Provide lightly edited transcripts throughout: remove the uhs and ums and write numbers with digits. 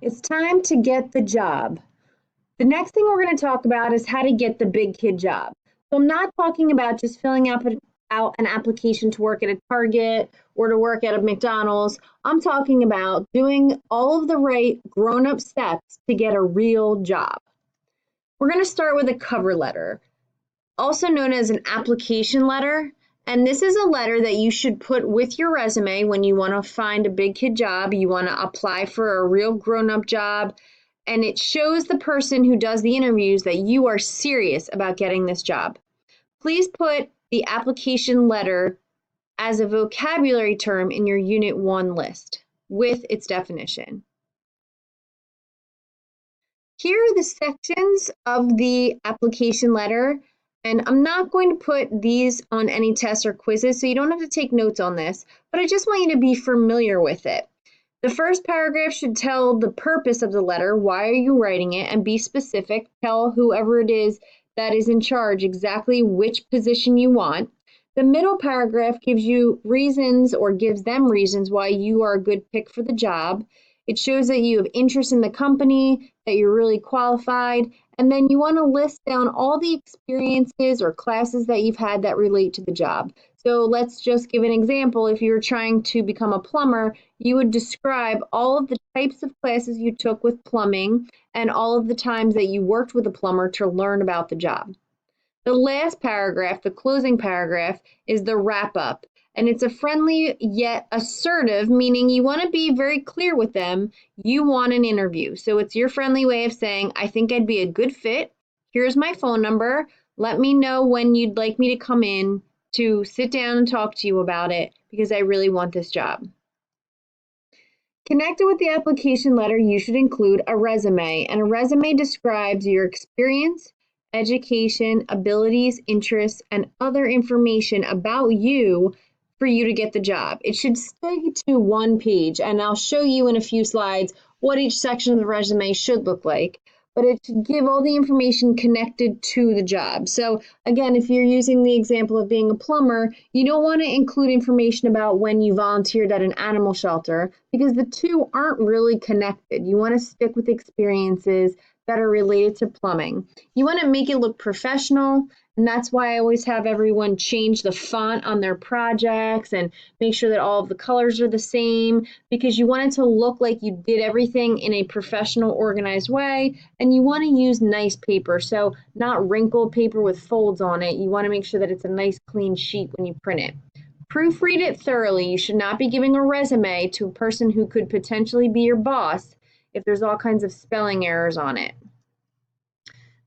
It's time to get the job. The next thing we're going to talk about is how to get the big kid job. So I'm not talking about just filling out an application to work at a Target or to work at a McDonald's. I'm talking about doing all of the right grown-up steps to get a real job. We're going to start with a cover letter, also known as an application letter. And this is a letter that you should put with your resume when you want to find a big kid job, you want to apply for a real grown-up job, and it shows the person who does the interviews that you are serious about getting this job. Please put the application letter as a vocabulary term in your Unit 1 list with its definition. Here are the sections of the application letter, and I'm not going to put these on any tests or quizzes, so you don't have to take notes on this, but I just want you to be familiar with it. The first paragraph should tell the purpose of the letter, why are you writing it, and be specific. Tell whoever it is that is in charge exactly which position you want. The middle paragraph gives you reasons or gives them reasons why you are a good pick for the job. It shows that you have interest in the company, that you're really qualified, and then you want to list down all the experiences or classes that you've had that relate to the job. So let's just give an example. If you were trying to become a plumber, you would describe all of the types of classes you took with plumbing and all of the times that you worked with a plumber to learn about the job. The last paragraph, the closing paragraph, is the wrap-up. And it's a friendly yet assertive, meaning you want to be very clear with them. You want an interview. So it's your friendly way of saying, I think I'd be a good fit. Here's my phone number. Let me know when you'd like me to come in to sit down and talk to you about it because I really want this job. Connected with the application letter, you should include a resume. And a resume describes your experience, education, abilities, interests, and other information about you for you to get the job. It should stick to one page, and I'll show you in a few slides what each section of the resume should look like, but it should give all the information connected to the job. So again, if you're using the example of being a plumber, you don't want to include information about when you volunteered at an animal shelter because the two aren't really connected. You want to stick with experiences that are related to plumbing. You want to make it look professional, and that's why I always have everyone change the font on their projects and make sure that all of the colors are the same because you want it to look like you did everything in a professional, organized way, and you want to use nice paper, so not wrinkled paper with folds on it. You want to make sure that it's a nice clean sheet when you print it. Proofread it thoroughly. You should not be giving a resume to a person who could potentially be your boss if there's all kinds of spelling errors on it.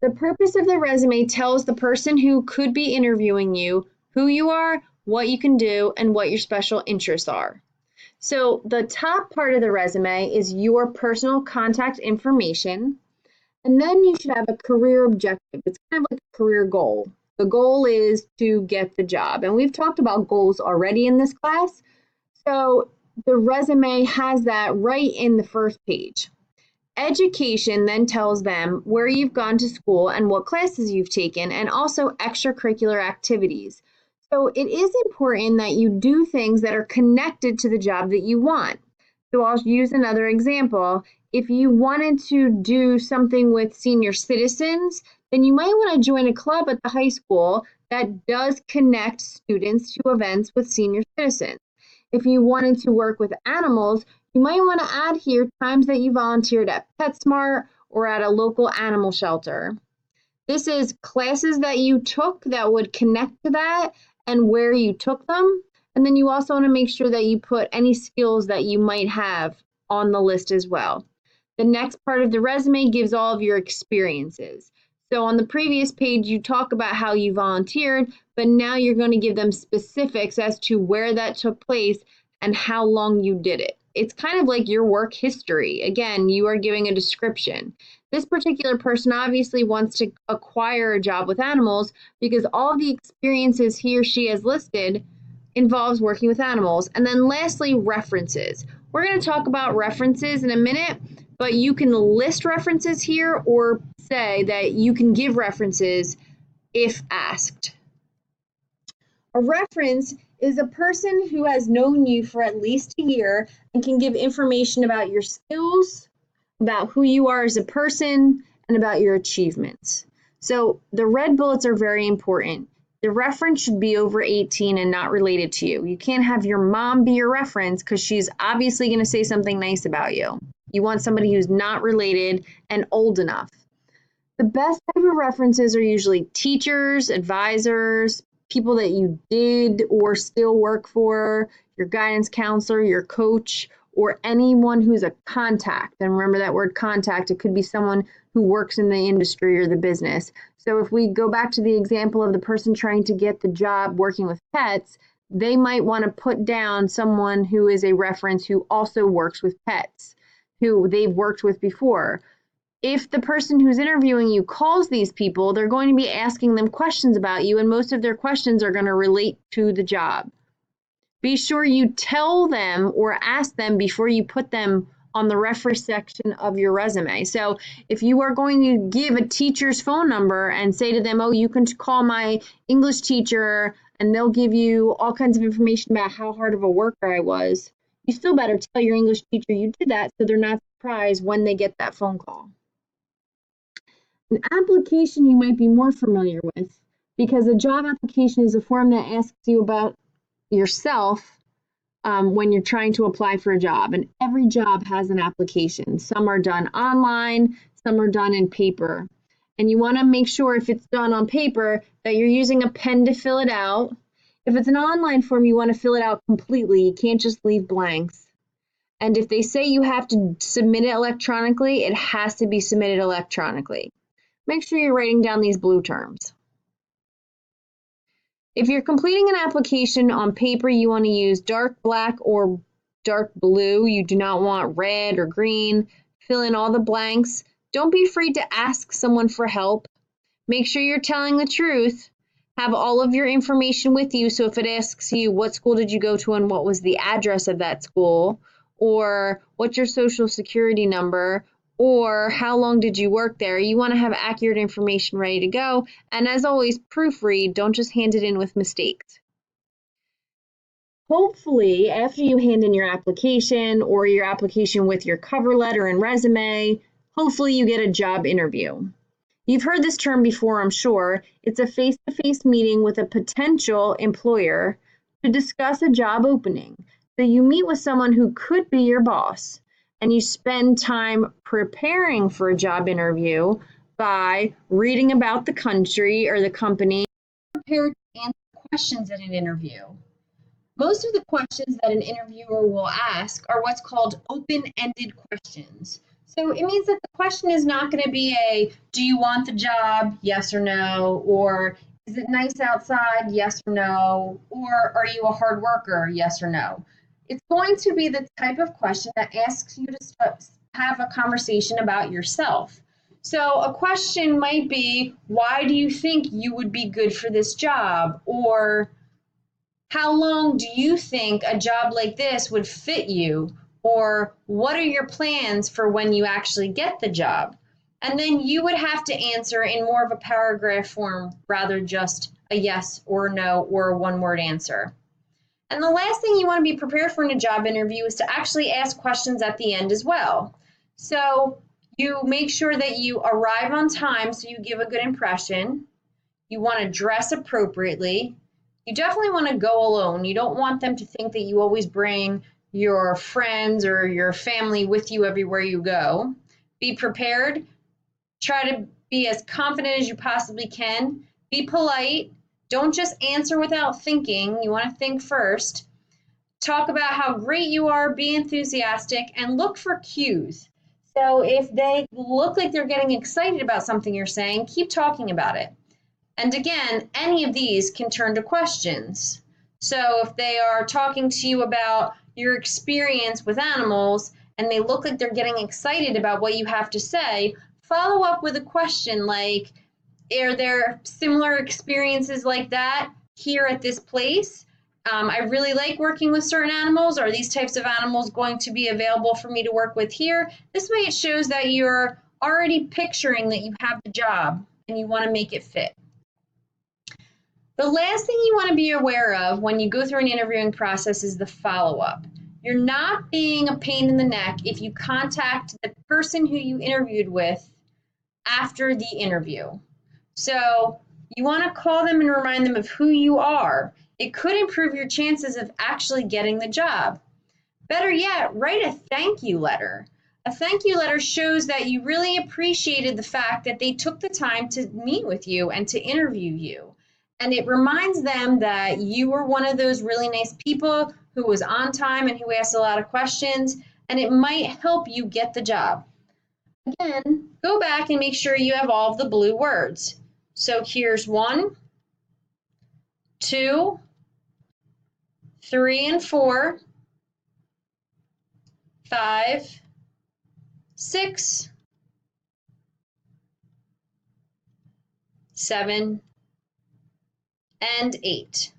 The purpose of the resume tells the person who could be interviewing you who you are, what you can do, and what your special interests are. So the top part of the resume is your personal contact information, and then you should have a career objective. It's kind of like a career goal. The goal is to get the job, and we've talked about goals already in this class, so the resume has that right in the first page. Education then tells them where you've gone to school and what classes you've taken, and also extracurricular activities. So it is important that you do things that are connected to the job that you want. So I'll use another example. If you wanted to do something with senior citizens, then you might want to join a club at the high school that does connect students to events with senior citizens. If you wanted to work with animals, you might want to add here times that you volunteered at PetSmart or at a local animal shelter. This is classes that you took that would connect to that and where you took them. And then you also want to make sure that you put any skills that you might have on the list as well. The next part of the resume gives all of your experiences. So on the previous page, you talk about how you volunteered, but now you're going to give them specifics as to where that took place and how long you did it. It's kind of like your work history. Again, you are giving a description. This particular person obviously wants to acquire a job with animals because all of the experiences he or she has listed involves working with animals. And then lastly, references. We're going to talk about references in a minute, but you can list references here or say that you can give references if asked. A reference is a person who has known you for at least a year and can give information about your skills, about who you are as a person and about your achievements. So the red bullets are very important. The reference should be over 18 and not related to you. You can't have your mom be your reference because she's obviously going to say something nice about you. You want somebody who's not related and old enough. The best type of references are usually teachers, advisors, people that you did or still work for, your guidance counselor, your coach, or anyone who's a contact. And remember that word contact, it could be someone who works in the industry or the business. So if we go back to the example of the person trying to get the job working with pets, they might want to put down someone who is a reference who also works with pets, who they've worked with before. If the person who's interviewing you calls these people, they're going to be asking them questions about you, and most of their questions are going to relate to the job. Be sure you tell them or ask them before you put them on the reference section of your resume. So if you are going to give a teacher's phone number and say to them, oh, you can call my English teacher and they'll give you all kinds of information about how hard of a worker I was, you still better tell your English teacher you did that so they're not surprised when they get that phone call. An application you might be more familiar with, because a job application is a form that asks you about yourself when you're trying to apply for a job. And every job has an application. Some are done online, some are done in paper. And you want to make sure if it's done on paper that you're using a pen to fill it out. If it's an online form, you want to fill it out completely. You can't just leave blanks. And if they say you have to submit it electronically, it has to be submitted electronically. Make sure you're writing down these blue terms. If you're completing an application on paper, you want to use dark black or dark blue. You do not want red or green. Fill in all the blanks. Don't be afraid to ask someone for help. Make sure you're telling the truth. Have all of your information with you. So if it asks you what school did you go to and what was the address of that school, or what's your social security number, or how long did you work there, you want to have accurate information ready to go. And as always, proofread, don't just hand it in with mistakes. Hopefully, after you hand in your application or your application with your cover letter and resume, hopefully you get a job interview. You've heard this term before, I'm sure. It's a face-to-face meeting with a potential employer to discuss a job opening. So you meet with someone who could be your boss, and you spend time preparing for a job interview by reading about the country or the company. Prepared to answer questions in an interview. Most of the questions that an interviewer will ask are what's called open-ended questions. So it means that the question is not going to be a, do you want the job? Yes or no. Or is it nice outside? Yes or no. Or are you a hard worker? Yes or no. It's going to be the type of question that asks you to have a conversation about yourself. So a question might be, why do you think you would be good for this job? Or how long do you think a job like this would fit you? Or what are your plans for when you actually get the job? And then you would have to answer in more of a paragraph form rather just a yes or no or a one-word answer. And the last thing you want to be prepared for in a job interview is to actually ask questions at the end as well. So you make sure that you arrive on time so you give a good impression. You want to dress appropriately. You definitely want to go alone. You don't want them to think that you always bring your friends or your family with you everywhere you go. Be prepared. Try to be as confident as you possibly can. Be polite. Don't just answer without thinking. You want to think first. Talk about how great you are. Be enthusiastic and look for cues. So if they look like they're getting excited about something you're saying, keep talking about it. And again, any of these can turn to questions. So if they are talking to you about your experience with animals and they look like they're getting excited about what you have to say, follow up with a question like, are there similar experiences like that here at this place? I really like working with certain animals. Are these types of animals going to be available for me to work with here? This way it shows that you're already picturing that you have the job and you want to make it fit. The last thing you want to be aware of when you go through an interviewing process is the follow-up. You're not being a pain in the neck if you contact the person who you interviewed with after the interview. So you want to call them and remind them of who you are. It could improve your chances of actually getting the job. Better yet, write a thank you letter. A thank you letter shows that you really appreciated the fact that they took the time to meet with you and to interview you. And it reminds them that you were one of those really nice people who was on time and who asked a lot of questions, and it might help you get the job. Again, go back and make sure you have all of the blue words. So here's 1, 2, 3 and 4, 5, 6, 7, and 8.